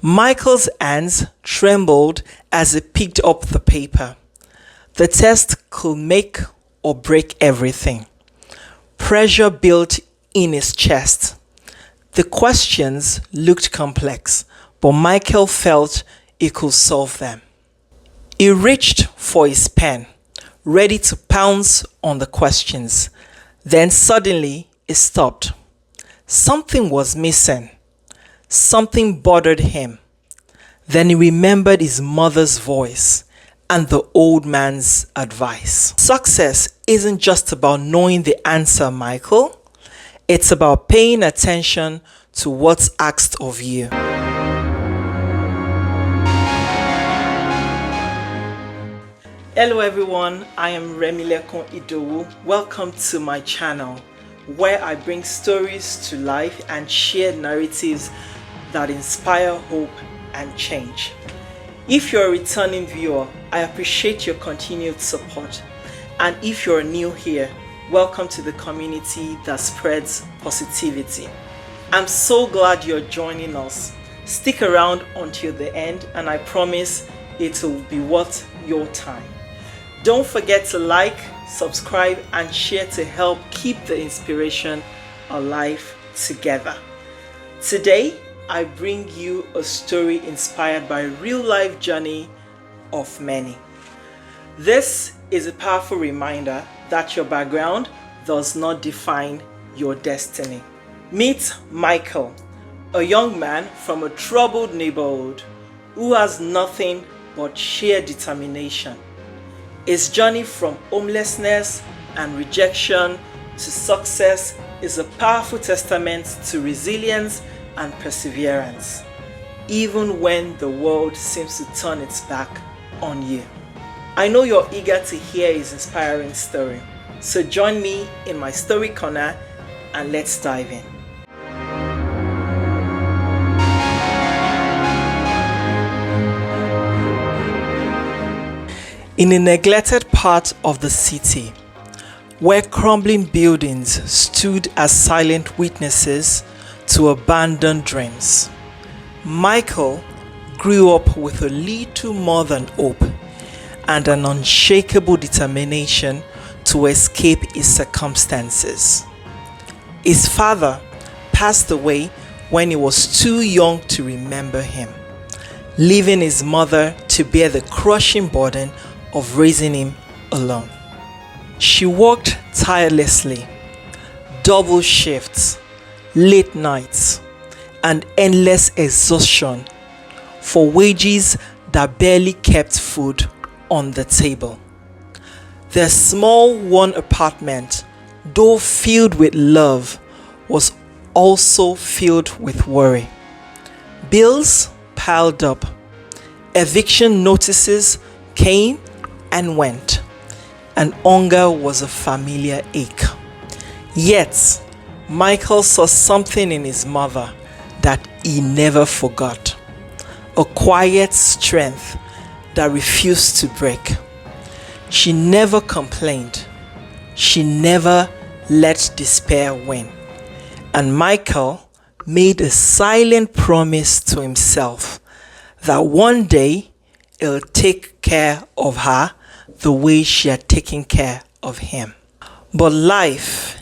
Michael's hands trembled as he picked up the paper. The test could make or break everything. Pressure built in his chest. The questions looked complex, but Michael felt he could solve them. He reached for his pen, ready to pounce on the questions. Then suddenly he stopped. Something was missing. Something bothered him. Then he remembered his mother's voice and the old man's advice. Success isn't just about knowing the answer, Michael. It's about paying attention to what's asked of you. Hello everyone, I am Remilekun Idowu. Welcome to my channel, where I bring stories to life and share narratives that inspire hope and change. If you're a returning viewer, I appreciate your continued support. And if you're new here, welcome to the community that spreads positivity. I'm so glad you're joining us. Stick around until the end, and I promise it will be worth your time. Don't forget to like, subscribe, and share to help keep the inspiration alive together. Today, I bring you a story inspired by real-life journey of many. This is a powerful reminder that your background does not define your destiny. Meet Michael, a young man from a troubled neighborhood who has nothing but sheer determination. His journey from homelessness and rejection to success is a powerful testament to resilience and perseverance, even when the world seems to turn its back on you. I know you're eager to hear his inspiring story, so join me in my story corner and let's dive in. In a neglected part of the city, where crumbling buildings stood as silent witnesses to abandoned dreams, Michael grew up with a little more than hope and an unshakable determination to escape his circumstances. His father passed away when he was too young to remember him, leaving his mother to bear the crushing burden of raising him alone. She worked tirelessly, double shifts, late nights, and endless exhaustion for wages that barely kept food on the table. Their small one apartment, though filled with love, was also filled with worry. Bills piled up, eviction notices came and went, and hunger was a familiar ache. Yet, Michael saw something in his mother that he never forgot, a quiet strength that refused to break. She never complained. She never let despair win. And Michael made a silent promise to himself that one day he'll take care of her the way she had taken care of him. But life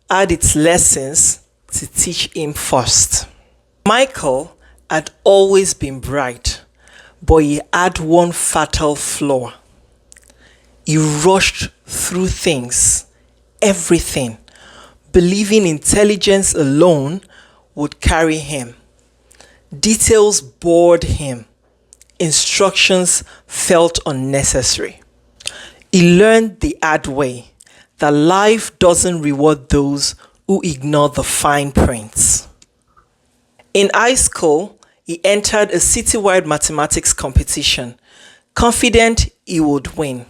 had its lessons to teach him first. Michael had always been bright, but he had one fatal flaw. He rushed through things, everything, believing intelligence alone would carry him. Details bored him. Instructions felt unnecessary. He learned the hard way that life doesn't reward those who ignore the fine prints. In high school, he entered a citywide mathematics competition, confident he would win.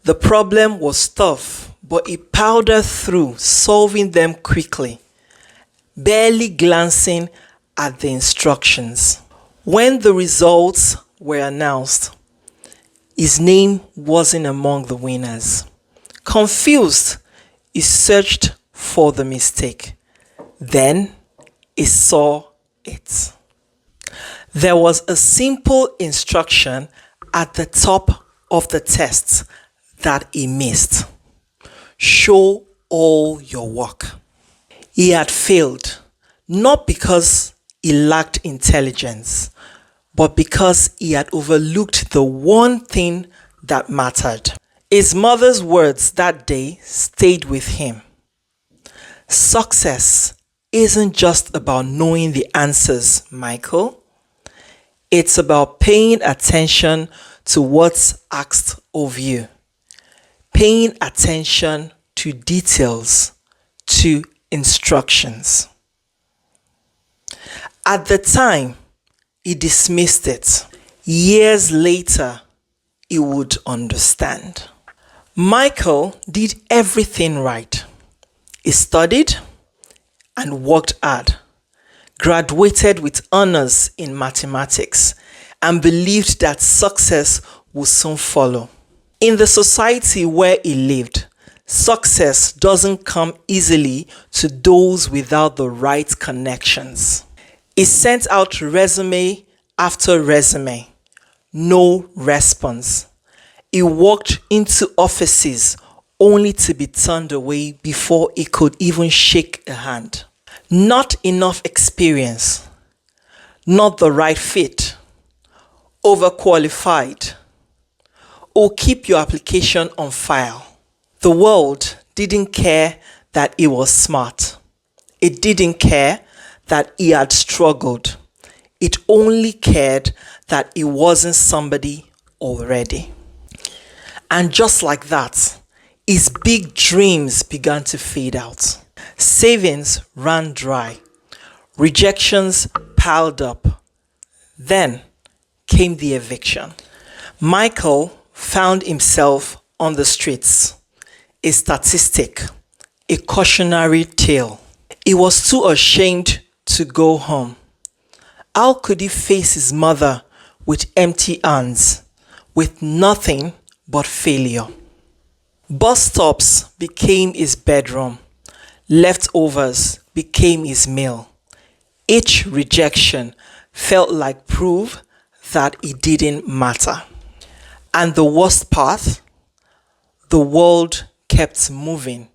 The problem was tough, but he powdered through, solving them quickly, barely glancing at the instructions. When the results were announced, his name wasn't among the winners. Confused, he searched for the mistake. Then he saw it. There was a simple instruction at the top of the test that he missed. Show all your work. He had failed, not because he lacked intelligence, but because he had overlooked the one thing that mattered. His mother's words that day stayed with him. Success isn't just about knowing the answers, Michael. It's about paying attention to what's asked of you. Paying attention to details, to instructions. At the time, he dismissed it. Years later, he would understand. Michael did everything right. He studied and worked hard, graduated with honors in mathematics, and believed that success would soon follow. In the society where he lived, success doesn't come easily to those without the right connections. He sent out resume after resume. No response. He walked into offices only to be turned away before he could even shake a hand. Not enough experience. Not the right fit. Overqualified. Or keep your application on file. The world didn't care that he was smart. It didn't care that he had struggled. It only cared that he wasn't somebody already. And just like that, his big dreams began to fade out. Savings ran dry. Rejections piled up. Then came the eviction. Michael found himself on the streets. A statistic, a cautionary tale. He was too ashamed to go home. How could he face his mother with empty hands, with nothing but failure? Bus stops became his bedroom. Leftovers became his meal. Each rejection felt like proof that it didn't matter. And the worst part, the world kept moving,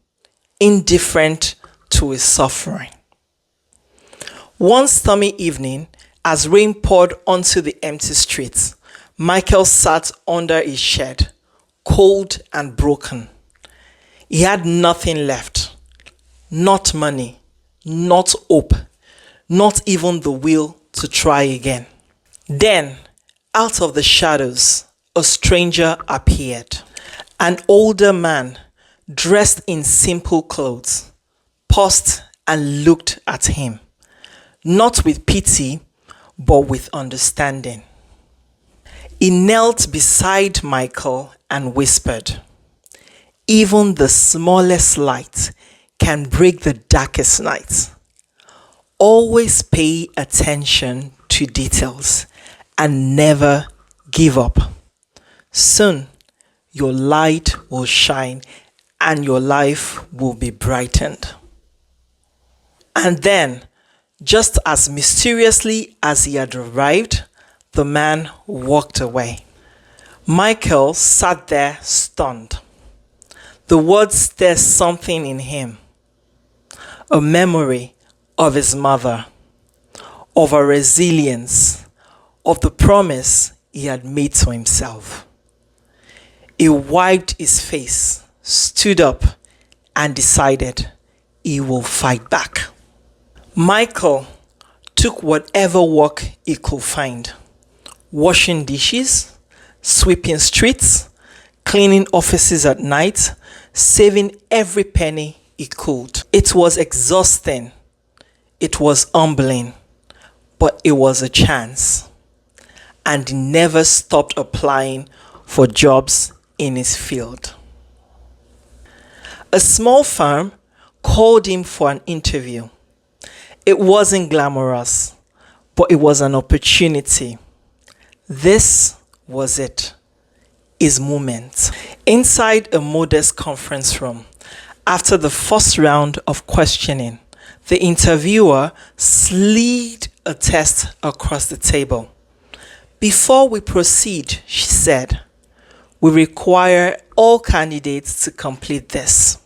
indifferent to his suffering. One stormy evening, as rain poured onto the empty streets, Michael sat under his shed, cold and broken. He had nothing left. Not money, not hope, not even the will to try again. Then, out of the shadows, a stranger appeared. An older man, dressed in simple clothes, paused and looked at him, not with pity, but with understanding. He knelt beside Michael and whispered, "Even the smallest light can break the darkest night. Always pay attention to details and never give up. Soon, your light will shine and your life will be brightened." And then, just as mysteriously as he had arrived, the man walked away. Michael sat there stunned. The words stirred something in him. A memory of his mother, of her resilience, of the promise he had made to himself. He wiped his face, stood up, and decided he will fight back. Michael took whatever work he could find. Washing dishes, sweeping streets, cleaning offices at night, saving every penny he could. It was exhausting. It was humbling. But it was a chance. And he never stopped applying for jobs in his field. A small firm called him for an interview. It wasn't glamorous, but it was an opportunity. This was it, his moment. Inside a modest conference room, after the first round of questioning, The interviewer slid a test across the table. Before we proceed, she said, we require all candidates to complete this.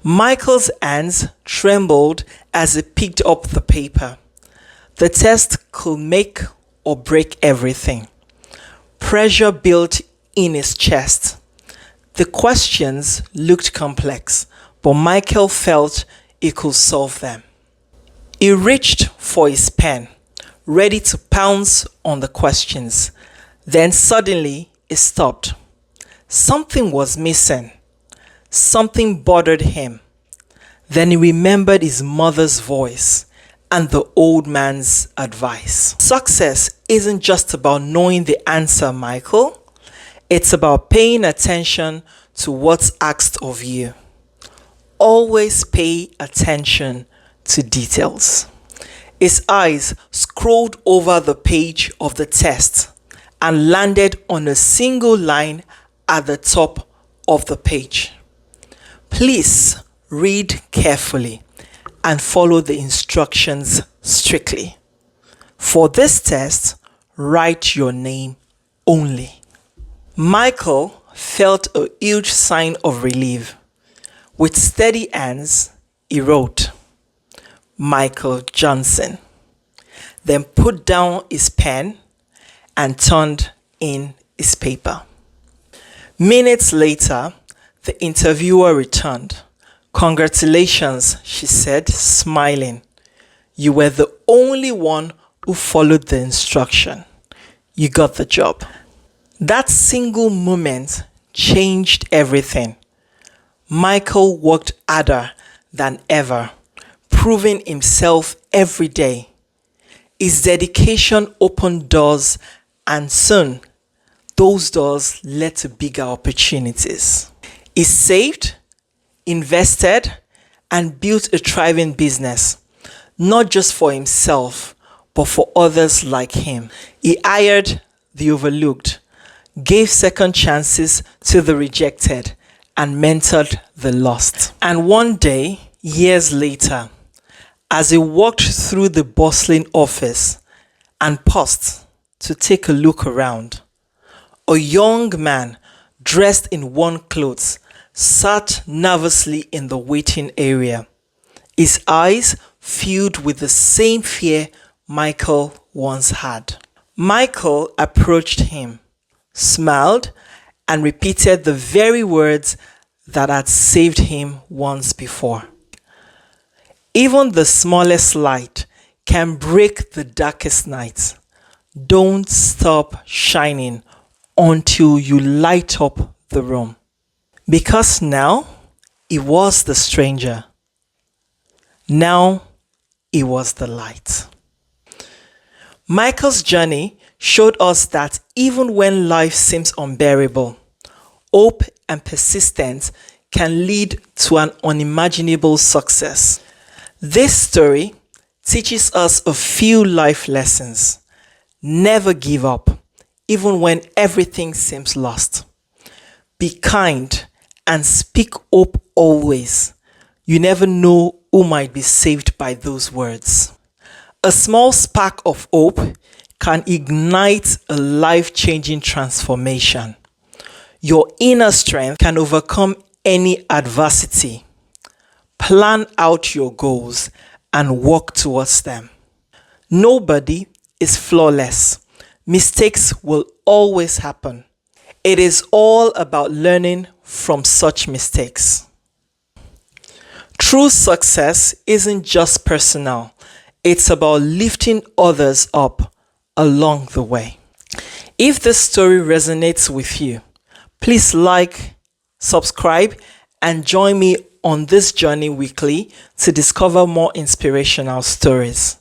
Michael's hands trembled as he picked up the paper. The test could make or break everything. Pressure built in his chest. The questions looked complex, but Michael felt he could solve them. He reached for his pen, ready to pounce on the questions. Then suddenly he stopped. Something was missing. Something bothered him. Then he remembered his mother's voice and the old man's advice. Success isn't just about knowing the answer, Michael. It's about paying attention to what's asked of you. Always pay attention to details. His eyes scrolled over the page of the test and landed on a single line at the top of the page. Please read carefully and follow the instructions strictly. For this test, write your name only. Michael felt a huge sign of relief. With steady hands, he wrote, Michael Johnson. Then put down his pen and turned in his paper. Minutes later, the interviewer returned. Congratulations, she said, smiling. You were the only one who followed the instruction. You got the job. That single moment changed everything. Michael worked harder than ever, proving himself every day. His dedication opened doors, and soon those doors led to bigger opportunities. He saved, invested, and built a thriving business, not just for himself, but for others like him. He hired the overlooked, gave second chances to the rejected, and mentored the lost. And one day, years later, as he walked through the bustling office and paused to take a look around, a young man dressed in worn clothes sat nervously in the waiting area, his eyes filled with the same fear Michael once had. Michael approached him, smiled, and repeated the very words that had saved him once before. Even the smallest light can break the darkest night. Don't stop shining until you light up the room. Because now he was the stranger. Now he was the light. Michael's journey showed us that even when life seems unbearable, hope and persistence can lead to an unimaginable success. This story teaches us a few life lessons. Never give up, even when everything seems lost. Be kind and speak hope always. You never know who might be saved by those words. A small spark of hope can ignite a life-changing transformation. Your inner strength can overcome any adversity. Plan out your goals and work towards them. Nobody is flawless. Mistakes will always happen. It is all about learning from such mistakes. True success isn't just personal. It's about lifting others up along the way. If this story resonates with you, please like, subscribe, and join me on this journey weekly to discover more inspirational stories.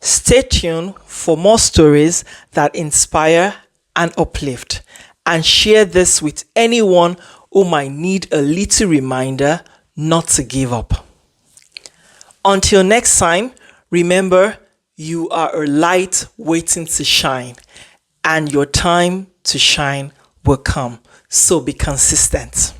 Stay tuned for more stories that inspire and uplift, and share this with anyone who might need a little reminder not to give up. Until next time, remember, you are a light waiting to shine, and your time to shine will come. So be consistent.